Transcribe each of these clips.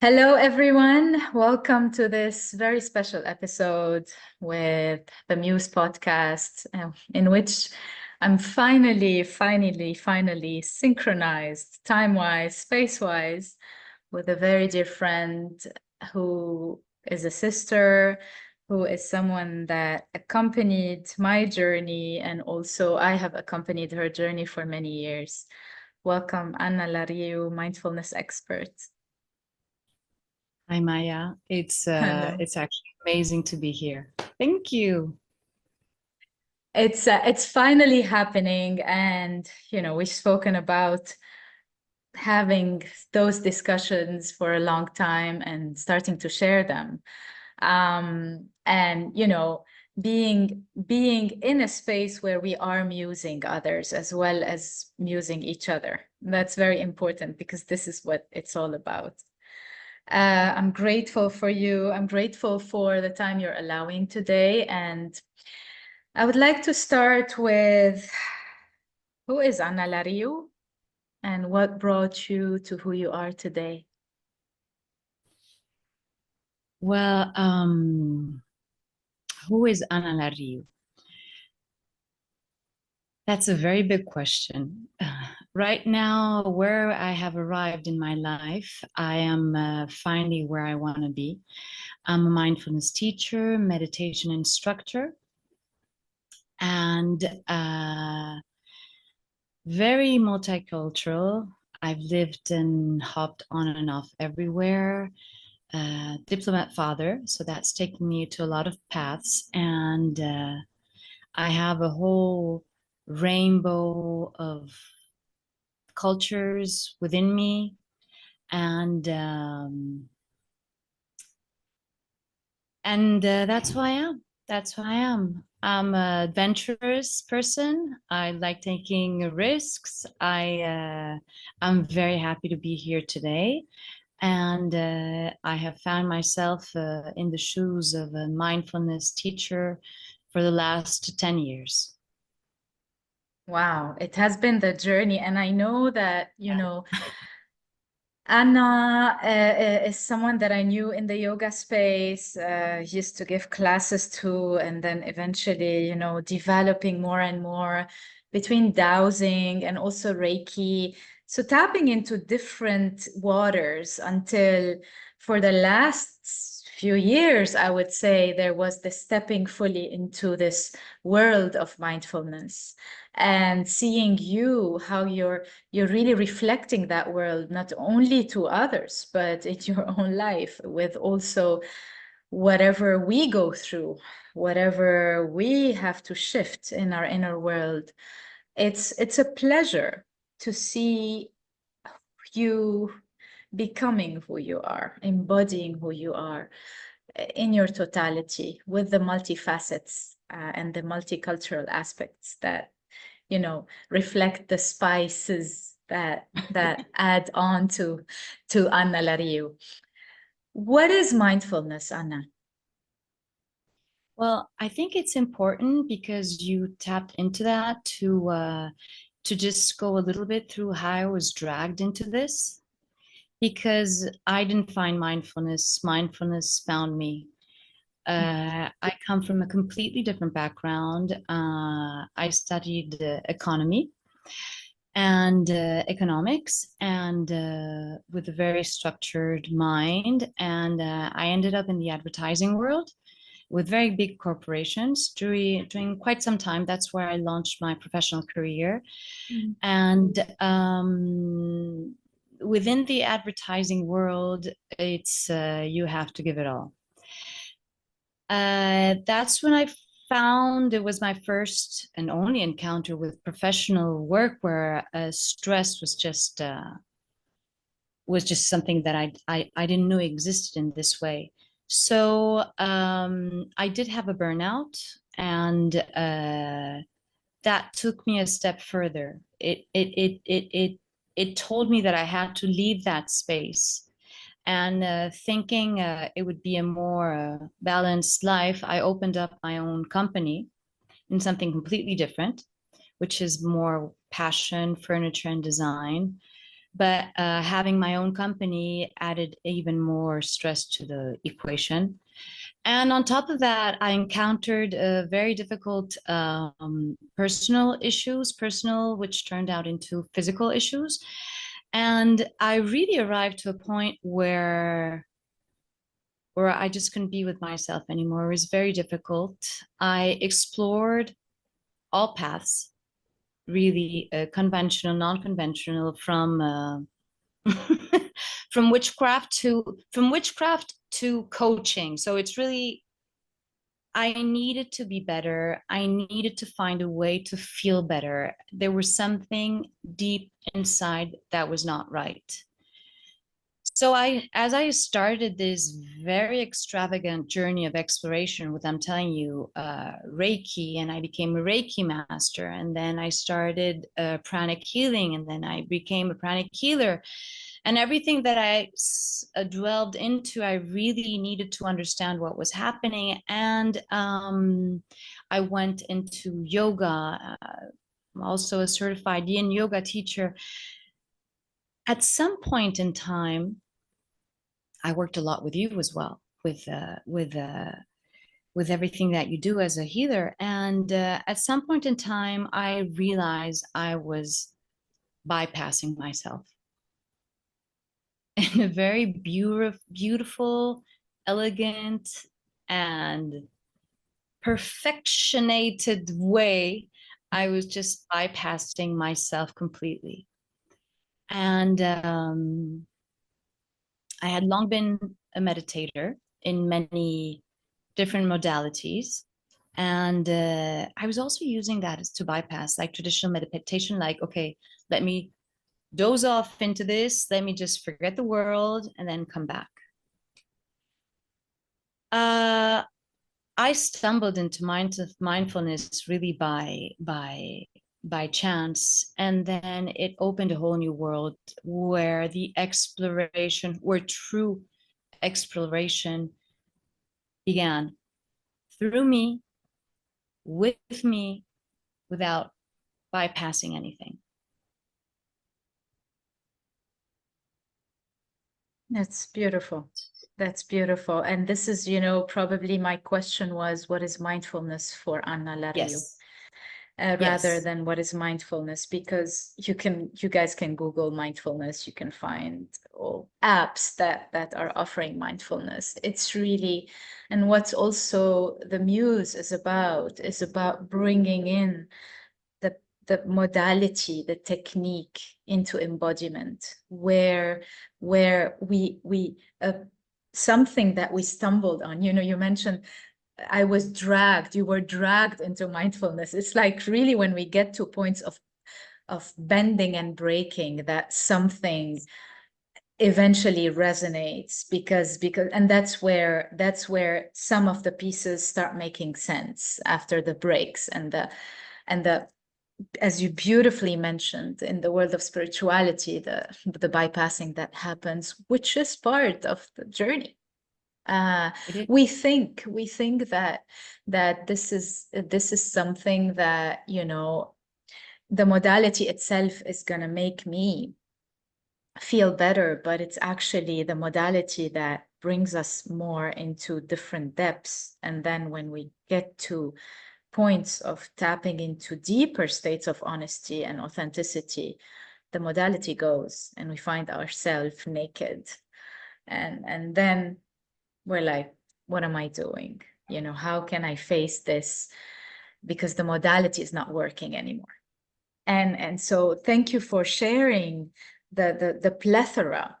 Hello, everyone. Welcome to this very special episode with the Muse podcast, in which I'm finally synchronized time-wise, space-wise, with a very dear friend who is a sister, who is someone that accompanied my journey, and also I have accompanied her journey for many years. Welcome, Ana Larriu, mindfulness expert. Hi, Maya. It's Hello. it's actually amazing to be here. Thank you. It's finally happening, and we've spoken about having those discussions for a long time and starting to share them. And being in a space where we are musing others as well as musing each other. That's very important because this is what it's all about. I'm grateful for you. I'm grateful for the time you're allowing today. And I would like to start with, who is Ana Larriu and what brought you to who you are today? Well, who is Ana Larriu? That's a very big question. Right now, where I have arrived in my life, I am finally where I want to be. I'm a mindfulness teacher, meditation instructor, and very multicultural. I've lived and hopped on and off everywhere. Diplomat father, so that's taken me to a lot of paths, and I have a whole rainbow of cultures within me, and that's who I am. That's who I am. I'm an adventurous person. I like taking risks. I'm very happy to be here today. And I have found myself in the shoes of a mindfulness teacher for the last 10 years. Wow, it has been the journey. And I know that, Anna is someone that I knew in the yoga space, used to give classes to, and then eventually, developing more and more between dowsing and also Reiki. So tapping into different waters until for the last few years, I would say there was the stepping fully into this world of mindfulness and seeing you, how you're really reflecting that world, not only to others, but in your own life with also whatever we go through, whatever we have to shift in our inner world. It's a pleasure to see you becoming who you are, embodying who you are in your totality with the multifacets and the multicultural aspects that reflect the spices that add on to Ana Larriu. What is mindfulness, Anna? Well, I think it's important because you tapped into that to just go a little bit through how I was dragged into this, because I didn't find mindfulness. Mindfulness found me. I come from a completely different background. I studied economy and economics, and with a very structured mind. And I ended up in the advertising world with very big corporations during quite some time. That's where I launched my professional career. And within the advertising world, it's you have to give it all. That's when I found it was my first and only encounter with professional work where stress was just something that I didn't know existed in this way. So I did have a burnout, and that took me a step further. It told me that I had to leave that space, and thinking it would be a more balanced life, I opened up my own company in something completely different, which is more passion, furniture, and design. But having my own company added even more stress to the equation. And on top of that, I encountered very difficult personal issues, which turned out into physical issues. And I really arrived to a point where I just couldn't be with myself anymore. It was very difficult. I explored all paths, really conventional, non-conventional, from from witchcraft to coaching. So it's really, I needed to be better. I needed to find a way to feel better. There was something deep inside that was not right. So as I started this very extravagant journey of exploration with, I'm telling you, Reiki, and I became a Reiki master, and then I started pranic healing, and then I became a pranic healer, and everything that I dwelled into, I really needed to understand what was happening, and I went into yoga. I'm also a certified Yin yoga teacher. At some point in time, I worked a lot with you as well, with everything that you do as a healer. And at some point in time, I realized I was bypassing myself in a very beautiful, elegant, and perfectionated way. I was just bypassing myself completely. And I had long been a meditator in many different modalities. And I was also using that as to bypass like traditional meditation, like, okay, let me doze off into this, let me just forget the world and then come back. I stumbled into mindfulness really by chance, and then it opened a whole new world where true exploration began through me, with me, without bypassing anything. That's beautiful. That's beautiful. And this is, you know, probably my question was, what is mindfulness for Ana Larriu? Yes. Rather Yes. than what is mindfulness, because you guys can Google mindfulness, you can find all apps that are offering mindfulness. It's really, and what's also the Muse is about bringing in the modality, the technique into embodiment, where we something that we stumbled on. You know, you mentioned you were dragged into mindfulness. It's like really when we get to points of bending and breaking, that something eventually resonates, because and that's where some of the pieces start making sense after the breaks, and the as you beautifully mentioned, in the world of spirituality, the bypassing that happens, which is part of the journey. We think that this is something that, you know, the modality itself is going to make me feel better, but it's actually the modality that brings us more into different depths. And then when we get to points of tapping into deeper states of honesty and authenticity, the modality goes and we find ourselves naked, and then we're like, what am I doing? You know, how can I face this? Because the modality is not working anymore. And so thank you for sharing the plethora,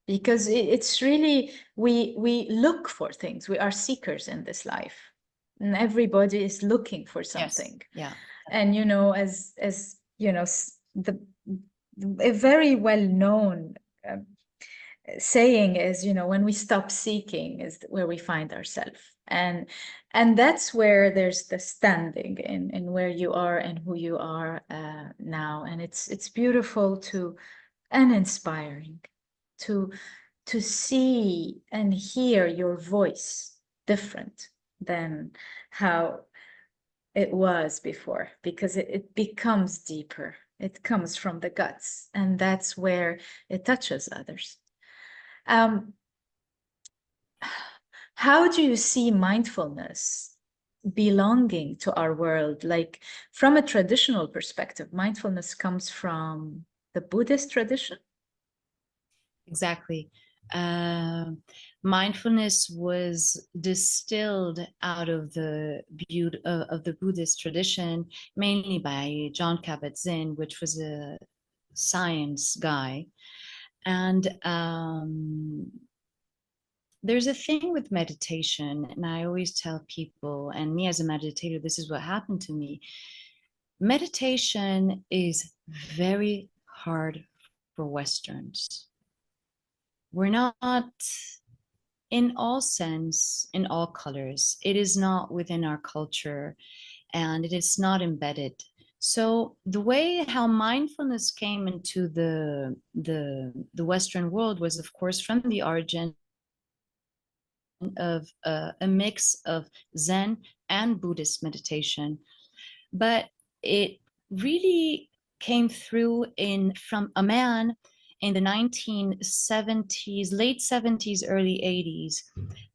because it's really, we look for things. We are seekers in this life, and everybody is looking for something. Yes. Yeah. And you know, as you know, a very well known saying is, you know, when we stop seeking is where we find ourselves. And that's where there's the standing in where you are and who you are now. And it's beautiful to, and inspiring to see and hear your voice different than how it was before, because it becomes deeper. It comes from the guts, and that's where it touches others. How do you see mindfulness belonging to our world? Like, from a traditional perspective, mindfulness comes from the Buddhist tradition. Exactly. Mindfulness was distilled out of the Buddhist tradition, mainly by John Kabat-Zinn, which was a science guy. And there's a thing with meditation, and I always tell people, and me as a meditator, this is what happened to me. Meditation is very hard for Westerns. We're not, in all sense, in all colors, it is not within our culture, and it is not embedded. So the way how mindfulness came into the Western world was, of course, from the origin of a mix of Zen and Buddhist meditation, but it really came through from a man in the 1970s, late 70s, early 80s,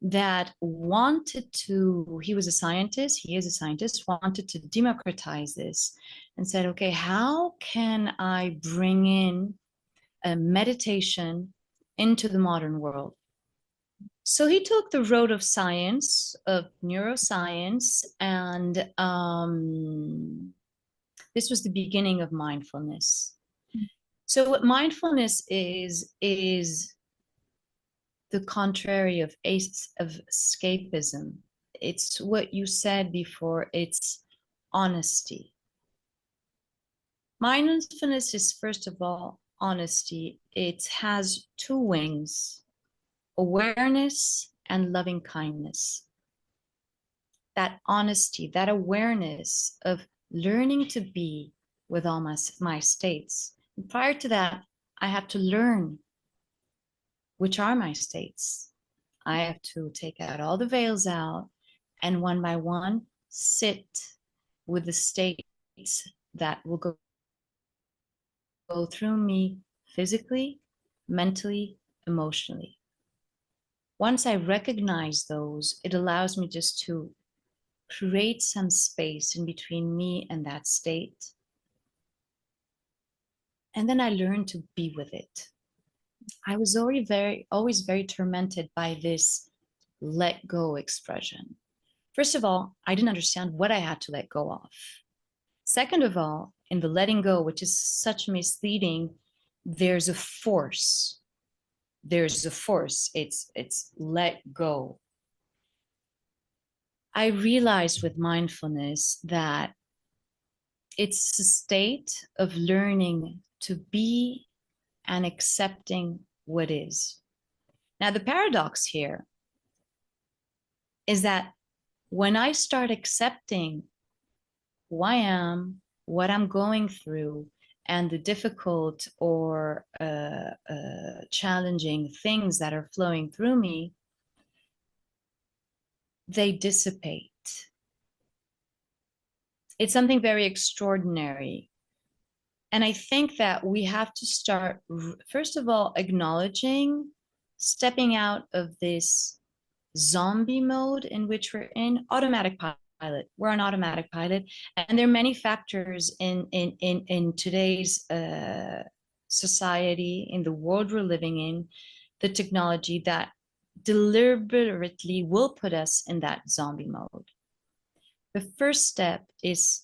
that wanted to, he was a scientist, he is a scientist, wanted to democratize this and said, okay, how can I bring in a meditation into the modern world? So he took the road of science, of neuroscience, and this was the beginning of mindfulness. So what mindfulness is the contrary of escapism. It's what you said before, it's honesty. Mindfulness is, first of all, honesty. It has two wings: awareness and loving kindness. That honesty, that awareness of learning to be with all my states. And prior to that, I have to learn which are my states. I have to take out all the veils out and one by one sit with the states that will go through me physically, mentally, emotionally. Once I recognize those, it allows me just to create some space in between me and that state. And then I learned to be with it. I was always very tormented by this let go expression. First of all, I didn't understand what I had to let go of. Second of all, in the letting go, which is such misleading, there's a force. There's a force. It's let go. I realized with mindfulness that it's a state of learning to be and accepting what is. Now, the paradox here is that when I start accepting who I am, what I'm going through, and the difficult or challenging things that are flowing through me, they dissipate. It's something very extraordinary. And I think that we have to start, first of all, acknowledging, stepping out of this zombie mode in which we're in, automatic pilot. We're on automatic pilot. And there are many factors in today's society, in the world we're living in, the technology that deliberately will put us in that zombie mode. The first step is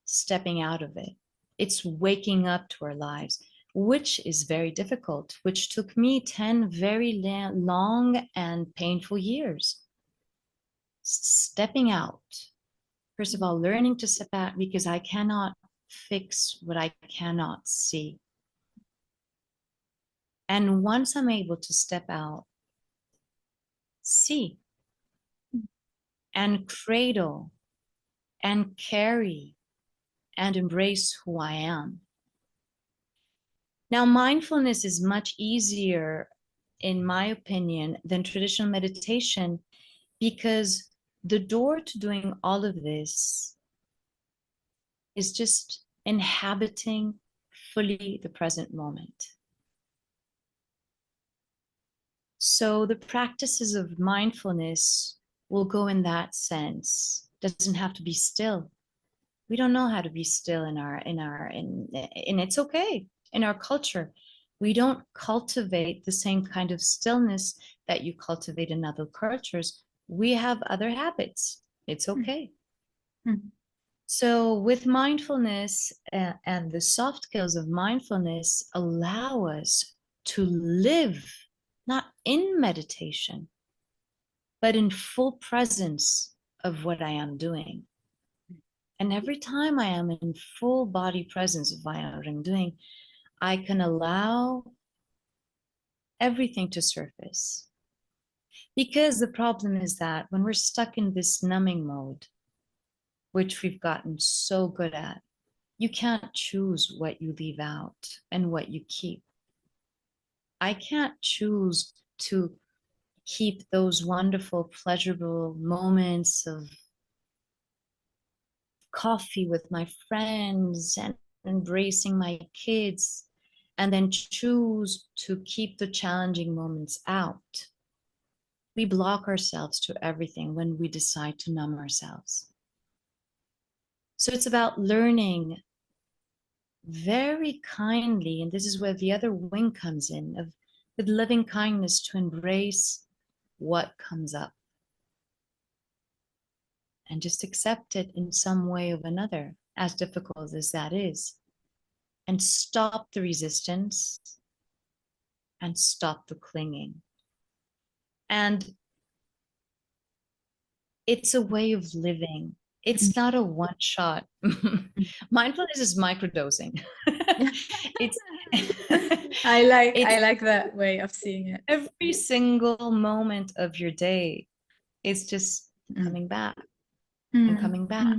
stepping out of it. It's waking up to our lives, which is very difficult, which took me 10 very long and painful years. Stepping out. First of all, learning to step out because I cannot fix what I cannot see. And once I'm able to step out, see, and cradle, and carry, and embrace who I am. Now, mindfulness is much easier, in my opinion, than traditional meditation because the door to doing all of this is just inhabiting fully the present moment. So the practices of mindfulness will go in that sense. Doesn't have to be still. We don't know how to be still and it's okay. In our culture, we don't cultivate the same kind of stillness that you cultivate in other cultures. We have other habits. It's okay. Mm. So with mindfulness and the soft skills of mindfulness allow us to live not in meditation, but in full presence of what I am doing. And every time I am in full body presence of what I'm doing, I can allow everything to surface. Because the problem is that when we're stuck in this numbing mode, which we've gotten so good at, you can't choose what you leave out and what you keep. I can't choose to keep those wonderful, pleasurable moments of coffee with my friends and embracing my kids, and then choose to keep the challenging moments out. We block ourselves to everything when we decide to numb ourselves. So it's about learning very kindly, and this is where the other wing comes in, of with loving kindness to embrace what comes up and just accept it in some way or another, as difficult as that is, and stop the resistance and stop the clinging. And it's a way of living. It's not a one shot. Mindfulness is microdosing. it's I it's like that way of seeing it. every single moment of your day. It's just coming back and coming back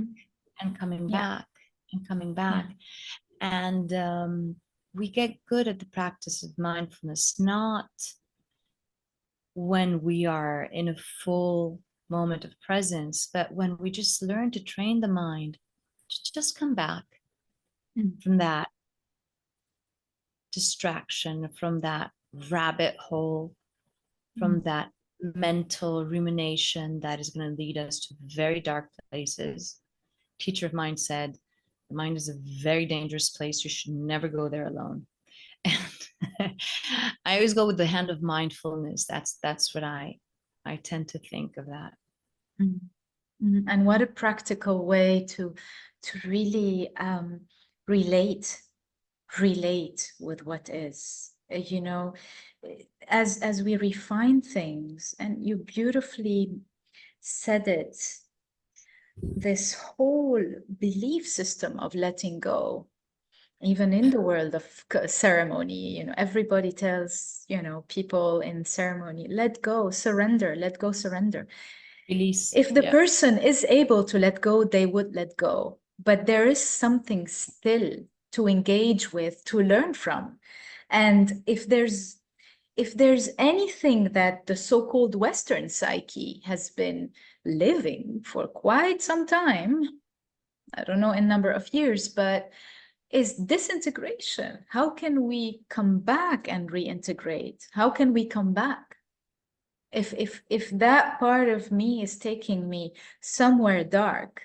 and coming Yeah. back and coming back. And we get good at the practice of mindfulness, not when we are in a full moment of presence, but when we just learn to train the mind to just come back from that distraction, from that rabbit hole, from that mental rumination that is going to lead us to very dark places. Teacher of mine said, the mind is a very dangerous place. You should never go there alone. And I always go with the hand of mindfulness. That's what I tend to think of that. And what a practical way to really relate with what is. You know, as we refine things, and you beautifully said it, this whole belief system of letting go, even in the world of ceremony, you know, everybody tells, you know, people in ceremony, let go, surrender, let go, surrender. Release. If the person is able to let go, they would let go. But there is something still to engage with, to learn from. And if there's anything that the so-called Western psyche has been living for quite some time, I don't know in number of years, but is disintegration. How can we come back and reintegrate? How can we come back? If that part of me is taking me somewhere dark,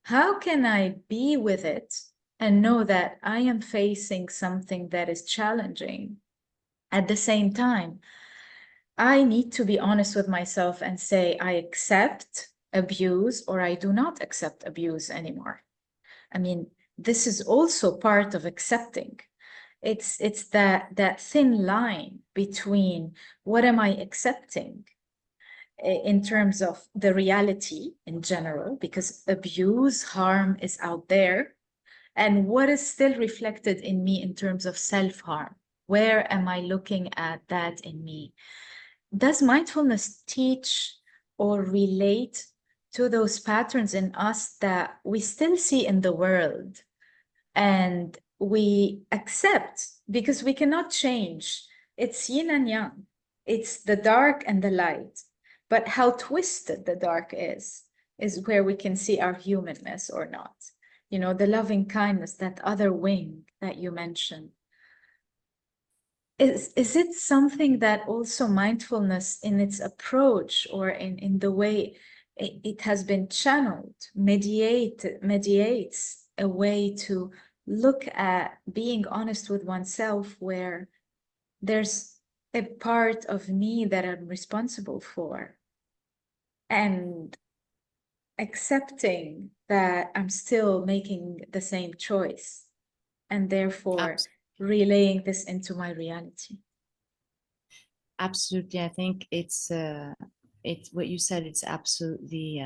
how can I be with it and know that I am facing something that is challenging? At the same time, I need to be honest with myself and say, I accept abuse or I do not accept abuse anymore. I mean, this is also part of accepting. It's that thin line between what am I accepting in terms of the reality in general, because abuse, harm is out there, and what is still reflected in me in terms of self-harm. Where am I looking at that in me? Does mindfulness teach or relate to those patterns in us that we still see in the world and we accept, because we cannot change? It's yin and yang. It's the dark and the light. But how twisted the dark is where we can see our humanness or not. you know, the loving kindness, that other wing that you mentioned. Is it something that also mindfulness in its approach or in the way it has been channeled, mediates a way to look at being honest with oneself, where there's a part of me that I'm responsible for, and accepting that I'm still making the same choice, and therefore relaying this into my reality? Absolutely. I think it's what you said, it's absolutely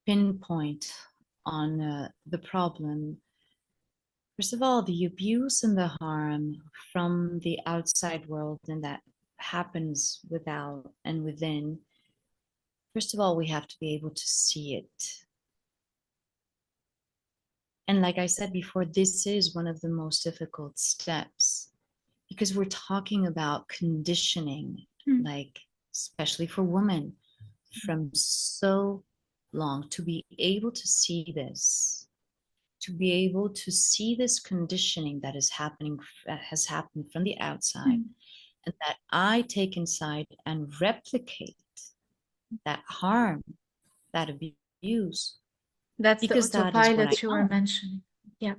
pinpoint on the problem. First of all, the abuse and the harm from the outside world, and that happens without and within. First of all, we have to be able to see it. And like I said before, this is one of the most difficult steps, because we're talking about conditioning, like especially for women, from so long, to be able to see this, to be able to see this conditioning that is happening, that has happened from the outside, and that I take inside and replicate that harm, that abuse. That's the Because that is what I autopilot you were know. mentioning. Yeah.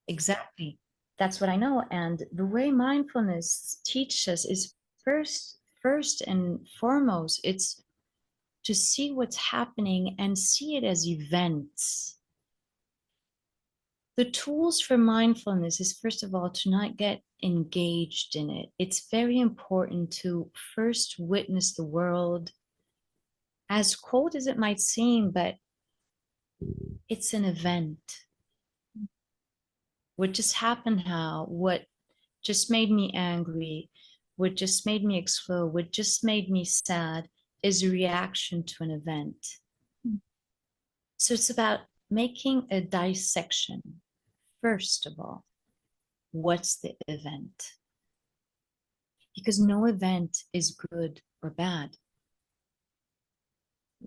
Exactly. That's what I know. And the way mindfulness teaches us is first and foremost, it's to see what's happening and see it as events. The tools for mindfulness is, first of all, to not get engaged in it. It's very important to first witness the world, as cold as it might seem, but it's an event. What just happened, what just made me angry, what just made me explode, what just made me sad, is a reaction to an event. So it's about making a dissection. First of all, what's the event? Because no event is good or bad.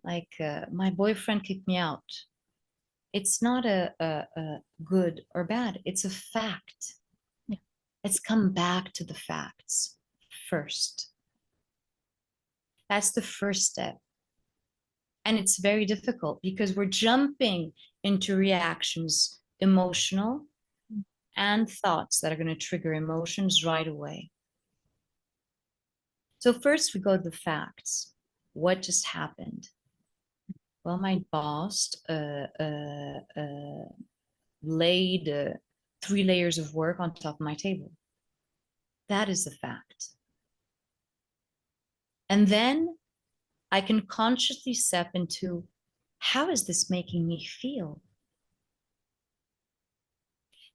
Like my boyfriend kicked me out. It's not a good or bad, it's a fact. Yeah. Let's come back to the facts first. That's the first step. And it's very difficult because we're jumping into reactions, emotional and thoughts that are going to trigger emotions right away. So first we go to the facts. What just happened? Well, my boss laid 3 layers of work on top of my table. That is the fact. And then I can consciously step into, how is this making me feel?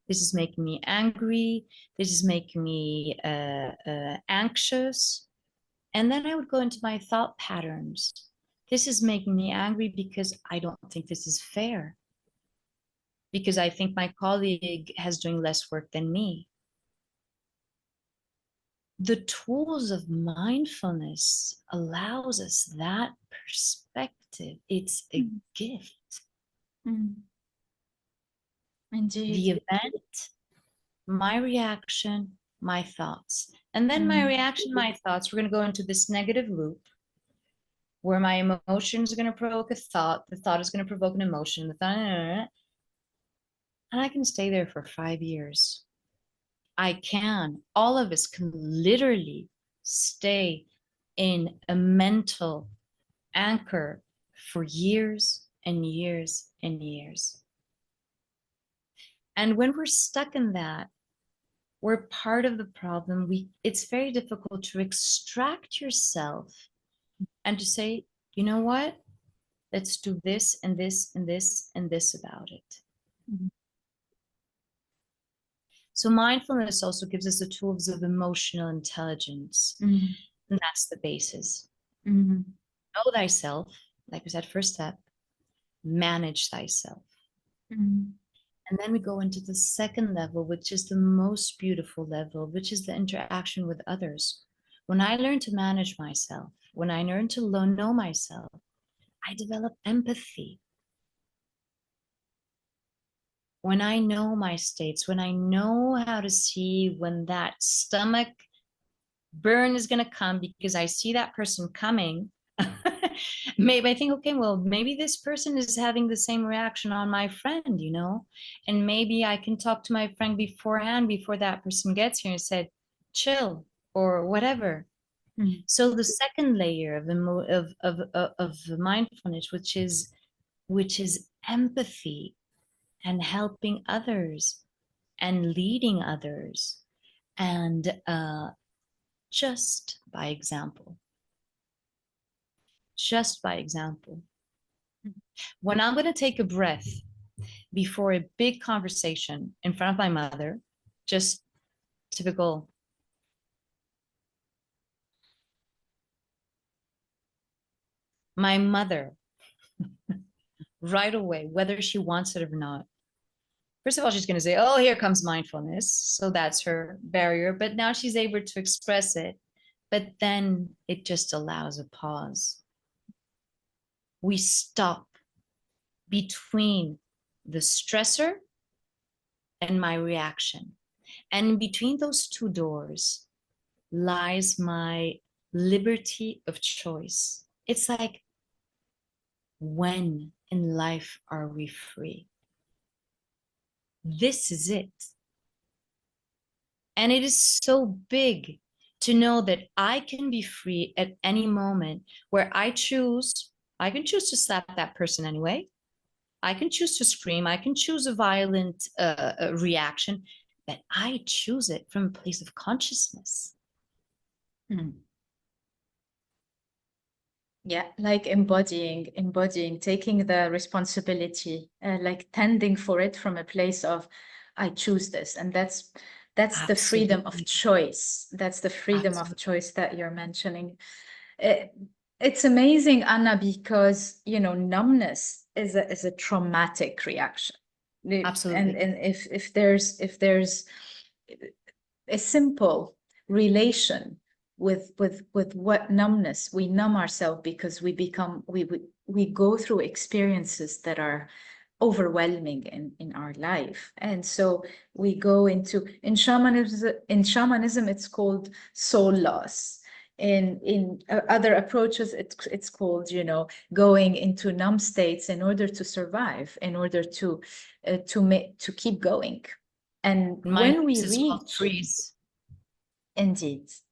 This is making me angry. This is making me anxious. And then I would go into my thought patterns. This is making me angry because I don't think this is fair. Because I think my colleague has doing less work than me. The tools of mindfulness allows us that perspective. It's a gift. Indeed. The event, my reaction, my thoughts. And then my reaction, my thoughts, we're going to go into this negative loop where my emotions are going to provoke a thought. The thought is going to provoke an emotion. And I can stay there for 5 years. All of us can literally stay in a mental anchor for years and years and years. And when we're stuck in that, we're part of the problem. It's very difficult to extract yourself and to say, you know what? Let's do this and this and this and this about it. So mindfulness also gives us the tools of emotional intelligence. And that's the basis. Know thyself, like we said, first step, manage thyself. And then we go into the second level, which is the most beautiful level, which is the interaction with others. When I learn to manage myself, when I learn to know myself, I develop empathy. when I know my states, when I know how to see when that stomach burn is going to come because I see that person coming, maybe I think, okay, well, maybe this person is having the same reaction on my friend, you know, and maybe I can talk to my friend beforehand before that person gets here and said, chill or whatever. Mm. So the second layer of mindfulness, which is empathy and helping others and leading others, and just by example. Just by example. When I'm going to take a breath before a big conversation in front of my mother, just typical. My mother, right away, whether she wants it or not, first of all, she's going to say, oh, here comes mindfulness. So that's her barrier. But now she's able to express it. But then it just allows a pause. We stop between the stressor and my reaction. And between those two doors lies my liberty of choice. It's like, when in life are we free? This is it. And it is so big to know that I can be free at any moment where I can choose to slap that person anyway. I can choose to scream. I can choose a violent reaction, but I choose it from a place of consciousness. Mm. Yeah, like embodying, taking the responsibility, like tending for it from a place of, I choose this. And that's the freedom of Absolutely. choice. That's the freedom of Absolutely. choice that you're mentioning. It's amazing, Anna, because, you know, numbness is a traumatic reaction. Absolutely. And if there's a simple relation with what numbness, we numb ourselves because we go through experiences that are overwhelming in our life. And so we go into, in shamanism it's called soul loss. In other approaches, it's called, you know, going into numb states in order to survive, in order to keep going. And when we Mindfulness is called reach, freeze.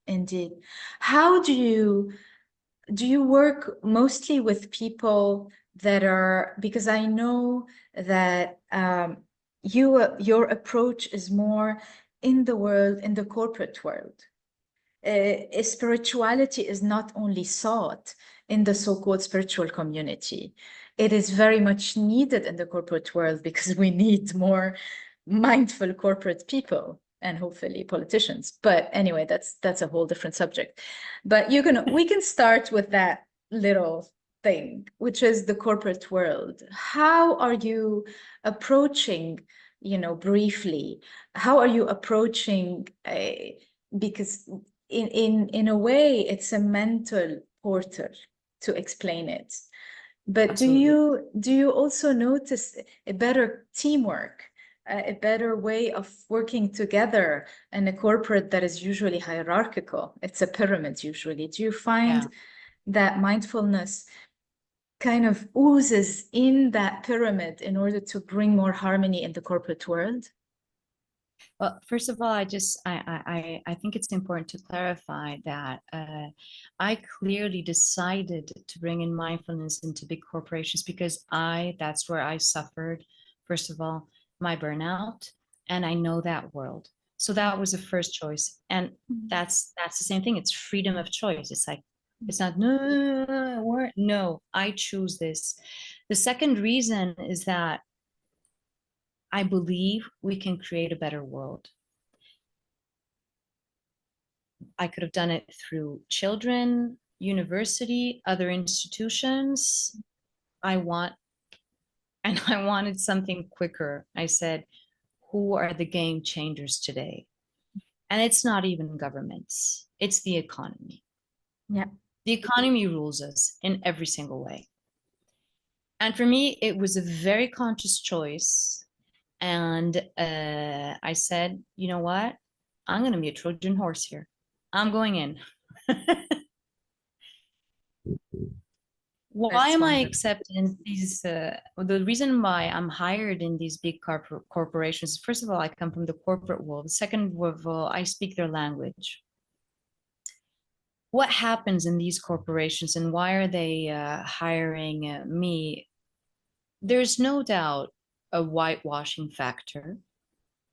indeed, how do you work mostly with people that are, because I know that your approach is more in the world, in the corporate world. Spirituality is not only sought in the so-called spiritual community. It is very much needed in the corporate world because we need more mindful corporate people and hopefully politicians. But anyway, that's a whole different subject. But we can start with that little thing, which is the corporate world. How are you approaching, you know, briefly, how are you approaching because in a way it's a mental portal to explain it. But Absolutely. do you also notice a better teamwork, a better way of working together in a corporate that is usually hierarchical? It's a pyramid usually. Do you find Yeah. that mindfulness kind of oozes in that pyramid in order to bring more harmony in the corporate world? Well, first of all, I think it's important to clarify that I clearly decided to bring in mindfulness into big corporations because that's where I suffered, first of all, my burnout, and I know that world. So that was the first choice, and that's the same thing. It's freedom of choice. It's like, it's not no, I choose this. The second reason is that I believe we can create a better world. I could have done it through children, university, other institutions. I wanted something quicker. I said, who are the game changers today? And it's not even governments, it's the economy. Yeah. The economy rules us in every single way. And for me, it was a very conscious choice. And I said, you know what? I'm going to be a Trojan horse here. I'm going in. Why That's am I wonderful. accepted in these? The reason why I'm hired in these big corporations, first of all, I come from the corporate world. Second of all, I speak their language. What happens in these corporations and why are they hiring me? There's no doubt a whitewashing factor,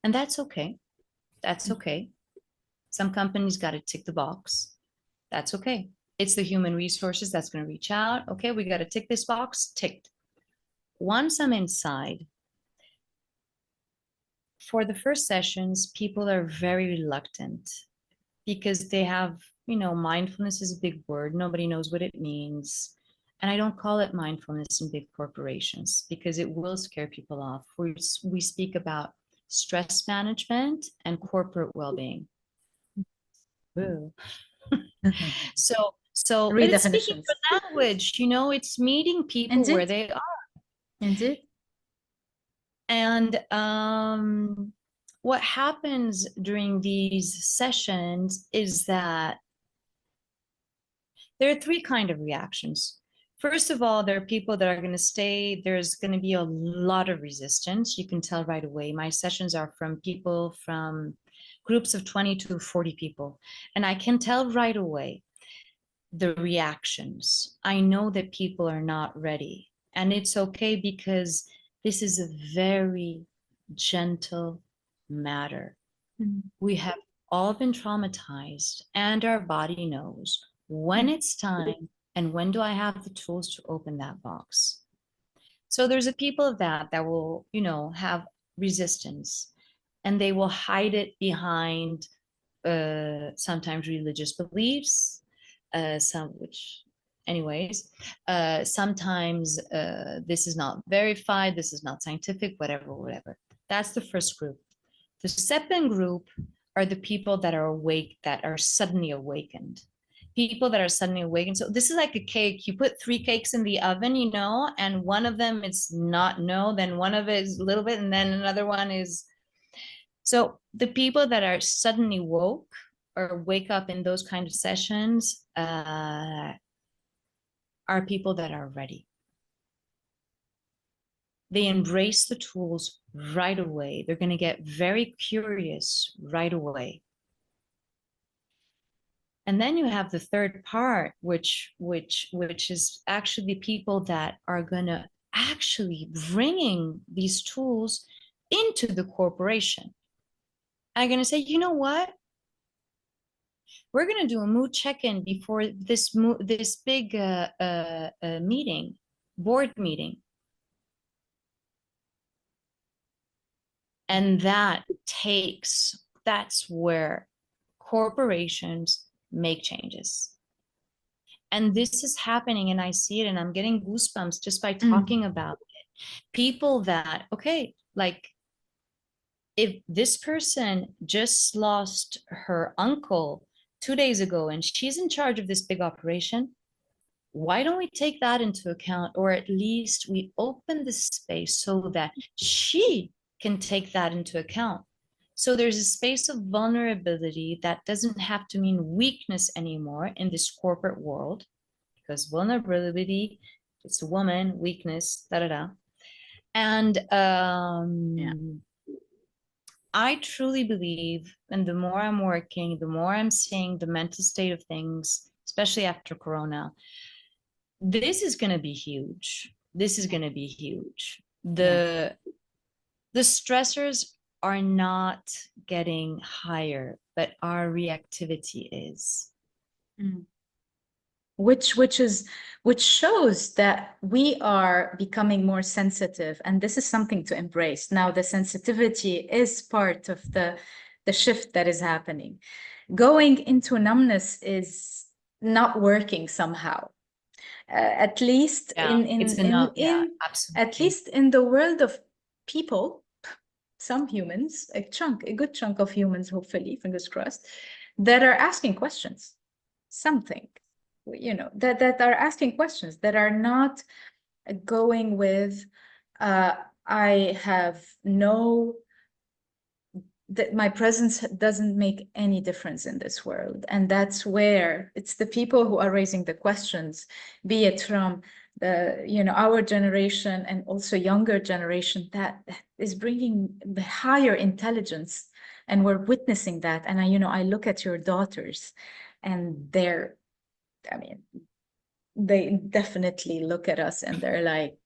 and that's okay. That's okay. Some companies got to tick the box. That's okay. It's the human resources that's going to reach out. Okay, we got to tick this box, ticked. Once I'm inside, for the first sessions, people are very reluctant because they have, mindfulness is a big word. Nobody knows what it means. And I don't call it mindfulness in big corporations because it will scare people off. We speak about stress management and corporate well-being. But it's speaking Redefinitions. for language, it's meeting people where Indeed. they are. Indeed. And what happens during these sessions is that there are three kinds of reactions. First of all, there are people that are going to stay. There's going to be a lot of resistance. You can tell right away. My sessions are from people from groups of 20 to 40 people. And I can tell right away the reactions. I know that people are not ready. And it's okay because this is a very gentle matter. Mm. We have all been traumatized, and our body knows when it's time and when do I have the tools to open that box. So there's a people of that will, have resistance, and they will hide it behind sometimes religious beliefs, sometimes this is not verified, this is not scientific, whatever. That's the first group. The second group are the people that are awake, that are suddenly awakened. People that are suddenly awakened. So this is like a cake. You put 3 cakes in the oven, and one of them is not then one of it is a little bit, and then another one is. So the people that are suddenly woke or wake up in those kind of sessions are people that are ready. They embrace the tools right away. They're going to get very curious right away. And then you have the third part, which is actually people that are going to actually bringing these tools into the corporation. I'm going to say, you know what? We're going to do a mood check-in before this big meeting, board meeting. And that's where corporations make changes. And this is happening, and I see it, and I'm getting goosebumps just by talking about it. People that, okay, like if this person just lost her uncle 2 days ago and she's in charge of this big operation, why don't we take that into account, or at least we open the space so that she can take that into account? So there's a space of vulnerability that doesn't have to mean weakness anymore in this corporate world, because vulnerability, it's a woman, weakness, da-da-da. And I truly believe, and the more I'm working, the more I'm seeing the mental state of things, especially after Corona, this is going to be huge. This is going to be huge. The stressors are not getting higher, but our reactivity is. Which shows that we are becoming more sensitive, and this is something to embrace. Now, the sensitivity is part of the shift that is happening. Going into numbness is not working somehow. At least absolutely. At least in the world of people, some humans, a good chunk of humans, hopefully, fingers crossed, that are asking questions, something, that are asking questions, that are not going with I have no, that my presence doesn't make any difference in this world. And that's where it's the people who are raising the questions, be it from the, you know, our generation and also younger generation, that is bringing the higher intelligence. And we're witnessing that. And you know, I look at your daughters and they're, I mean, they definitely look at us and they're like,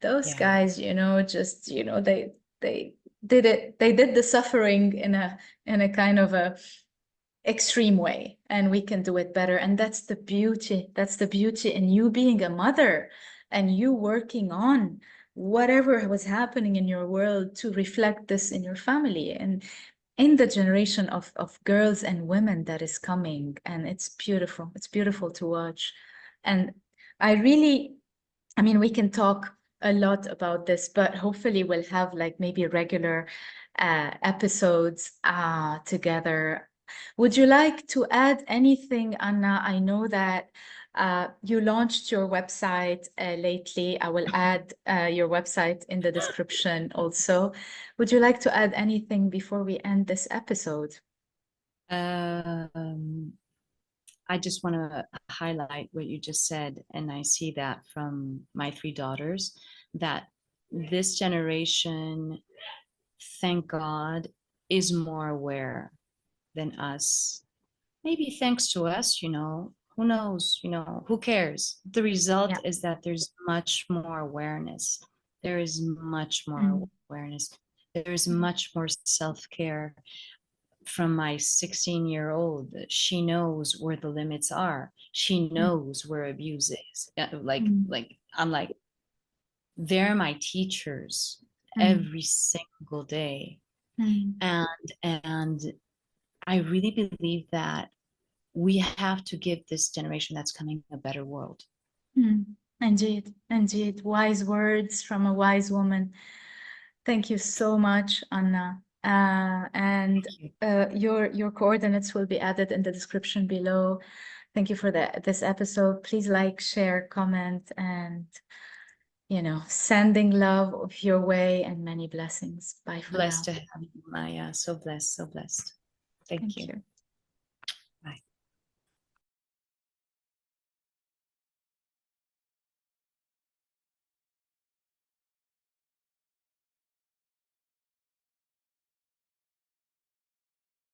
those guys, you know, just, you know, they did it, they did the suffering in a kind of a extreme way, and we can do it better. And that's the beauty, that's the beauty in you being a mother and you working on whatever was happening in your world to reflect this in your family and in the generation of girls and women that is coming. And it's beautiful to watch. And I really, I mean, we can talk a lot about this, but hopefully we'll have like maybe regular episodes together. Would you like to add anything, Anna? I know that you launched your website lately. I will add your website in the description also. Would you like to add anything before we end this episode? I just want to highlight what you just said, and I see that from my three daughters, that this generation, thank God, is more aware than us. Maybe thanks to us, you know, who knows, you know, who cares? The result is that there's much more awareness. There is much more awareness. There is much more self-care. From my 16-year-old, she knows where the limits are. She knows where abuse is. Like I'm like, they're my teachers every single day. And I really believe that we have to give this generation that's coming a better world. Indeed, indeed. Wise words from a wise woman. Thank you so much, Anna. And your coordinates will be added in the description below. Thank you for this episode. Please like, share, comment, and, you know, sending love of your way and many blessings. Bye for Blessed now. to have you, Maya. So blessed, so blessed. Thank you.